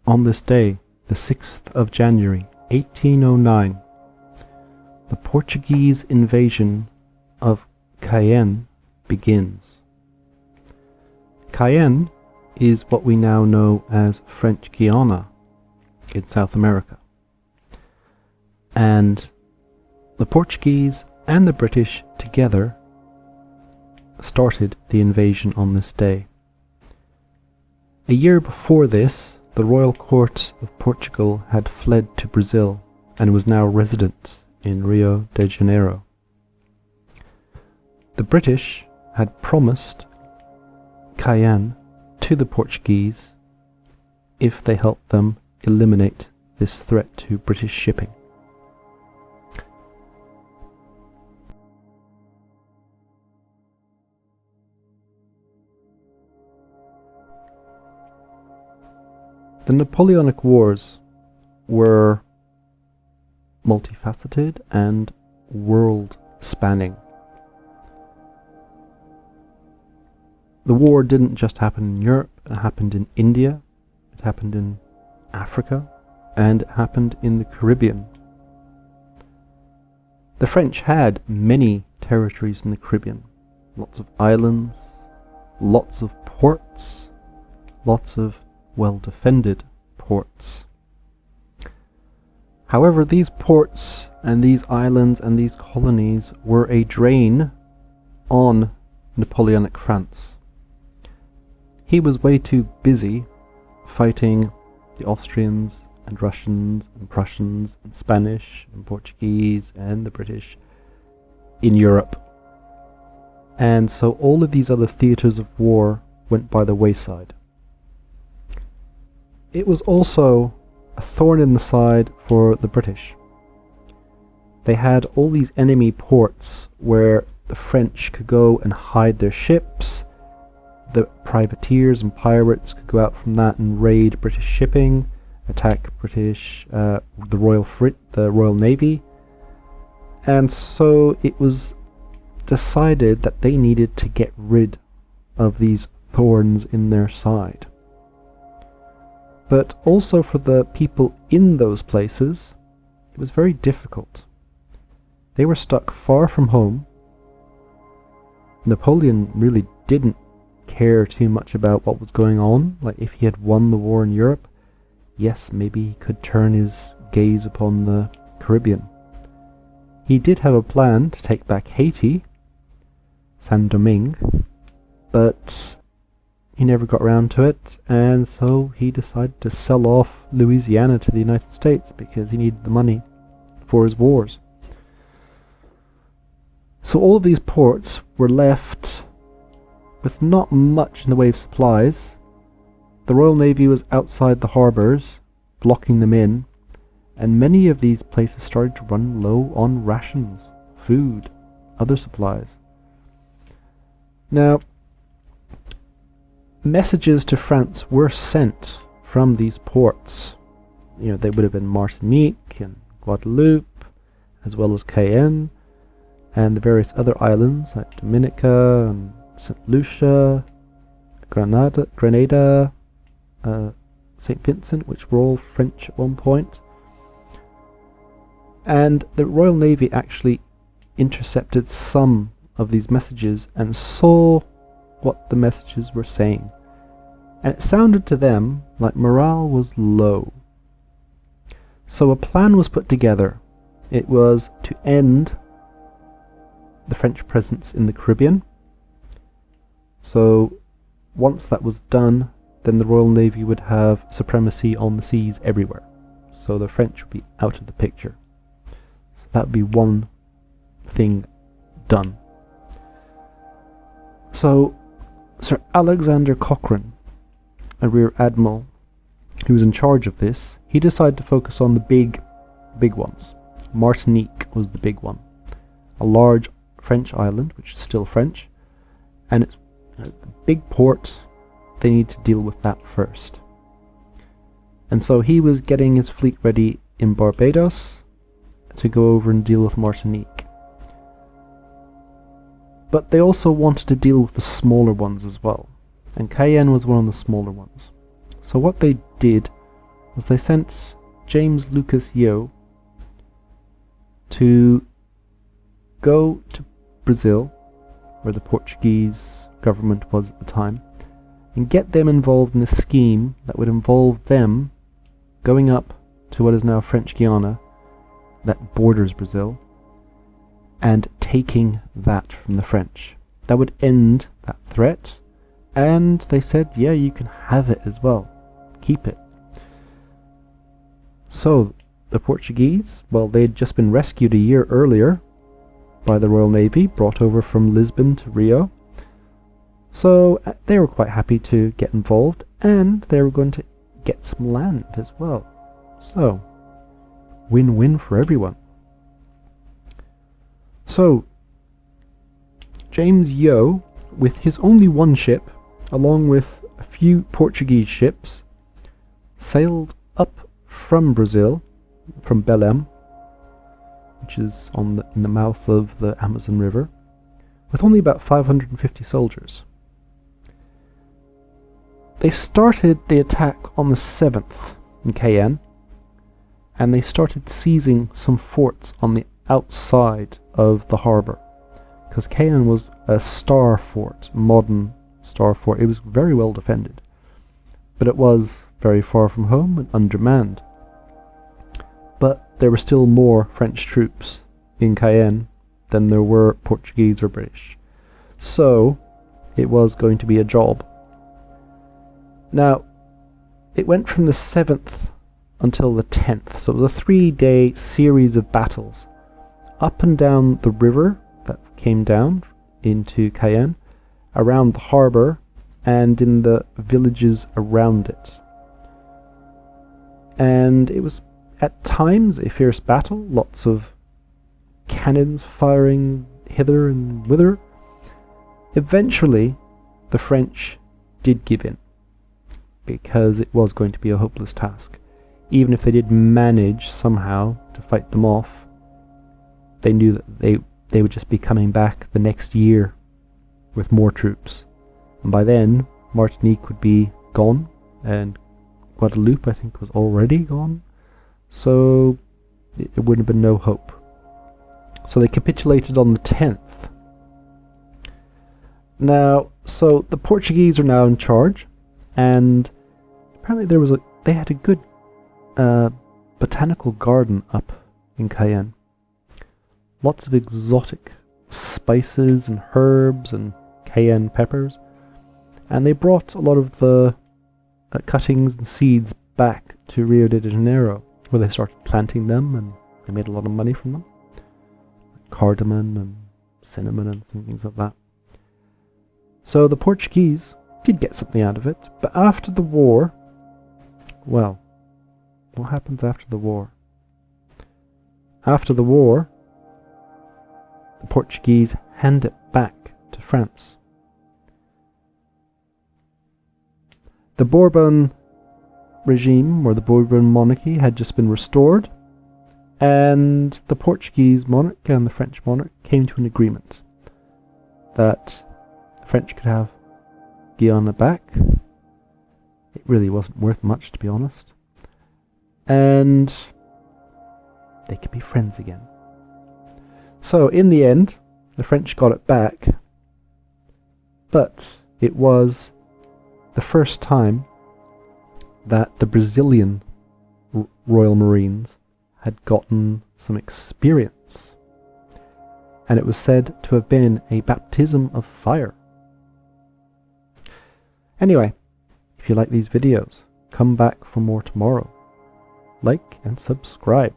On this day, the 6th of January, 1809, the Portuguese invasion of Cayenne begins. Cayenne is what we now know as French Guiana in South America. And the Portuguese and the British together started the invasion on this day. A year before this, the royal court of Portugal had fled to Brazil and was now resident in Rio de Janeiro. The British had promised Cayenne to the Portuguese if they helped them eliminate this threat to British shipping. The Napoleonic Wars were multifaceted and world-spanning. The war didn't just happen in Europe, it happened in India, it happened in Africa, and it happened in the Caribbean. The French had many territories in the Caribbean, lots of islands, lots of ports, lots of well-defended ports. However, these ports and these islands and these colonies were a drain on Napoleonic France. He was way too busy fighting the Austrians and Russians and Prussians and Spanish and Portuguese and the British in Europe. And so all of these other theatres of war went by the wayside. It was also a thorn in the side for the British. They had all these enemy ports where the French could go and hide their ships. The privateers and pirates could go out from that and raid British shipping, attack the Royal Navy. And so it was decided that they needed to get rid of these thorns in their side. But also for the people in those places, it was very difficult. They were stuck far from home. Napoleon really didn't care too much about what was going on. Like, if he had won the war in Europe, yes, maybe he could turn his gaze upon the Caribbean. He did have a plan to take back Haiti, Saint-Domingue, but he never got around to it, and so he decided to sell off Louisiana to the United States because he needed the money for his wars. So all of these ports were left with not much in the way of supplies. The Royal Navy was outside the harbours, blocking them in, and many of these places started to run low on rations, food, other supplies. Now, messages to France were sent from these ports. They would have been Martinique and Guadeloupe, as well as Cayenne, and the various other islands like Dominica and St. Lucia, Grenada, St. Vincent, which were all French at one point. And the Royal Navy actually intercepted some of these messages and saw what the messages were saying. And it sounded to them like morale was low. So a plan was put together. It was to end the French presence in the Caribbean. So once that was done, then the Royal Navy would have supremacy on the seas everywhere. So the French would be out of the picture. So that would be one thing done. So Sir Alexander Cochrane, a rear admiral who was in charge of this, he decided to focus on the big ones. Martinique was the big one, a large French island, which is still French, and it's a big port. They need to deal with that first. And so he was getting his fleet ready in Barbados to go over and deal with Martinique. But they also wanted to deal with the smaller ones as well, and Cayenne was one of the smaller ones. So what they did was they sent James Lucas Yeo to go to Brazil, where the Portuguese government was at the time, and get them involved in a scheme that would involve them going up to what is now French Guiana, that borders Brazil, and taking that from the French. That would end that threat, and they said, yeah, you can have it as well. Keep it. So, the Portuguese, well, they had just been rescued a year earlier by the Royal Navy, brought over from Lisbon to Rio. So, they were quite happy to get involved, and they were going to get some land as well. So, win-win for everyone. So, James Yeo, with his only one ship, along with a few Portuguese ships, sailed up from Brazil, from Belém, which is in the mouth of the Amazon River, with only about 550 soldiers. They started the attack on the 7th in Cayenne, and they started seizing some forts on the outside of the harbour, because Cayenne was a star fort, modern star fort. It was very well defended, but it was very far from home and undermanned. But there were still more French troops in Cayenne than there were Portuguese or British, so it was going to be a job. Now, it went from the 7th until the 10th, so it was a 3-day series of battles up and down the river that came down into Cayenne, around the harbour, and in the villages around it. And it was at times a fierce battle, lots of cannons firing hither and whither. Eventually, the French did give in, because it was going to be a hopeless task. Even if they did manage somehow to fight them off, they knew that they would just be coming back the next year with more troops. And by then, Martinique would be gone, and Guadeloupe, I think, was already gone. So it would have been no hope. So they capitulated on the 10th. Now, so the Portuguese are now in charge, and apparently they had a good botanical garden up in Cayenne. Lots of exotic spices and herbs and cayenne peppers, and they brought a lot of the cuttings and seeds back to Rio de Janeiro, where they started planting them, and they made a lot of money from them. Cardamom and cinnamon and things like that. So the Portuguese did get something out of it, but after the war, well, what happens after the war? After the war, the Portuguese hand it back to France. The Bourbon regime, or the Bourbon monarchy, had just been restored, and the Portuguese monarch and the French monarch came to an agreement that the French could have Guyana back. It really wasn't worth much, to be honest, and they could be friends again. So in the end, the French got it back, but it was the first time that the Brazilian Royal Marines had gotten some experience, and it was said to have been a baptism of fire. Anyway, if you like these videos, come back for more tomorrow. Like and subscribe.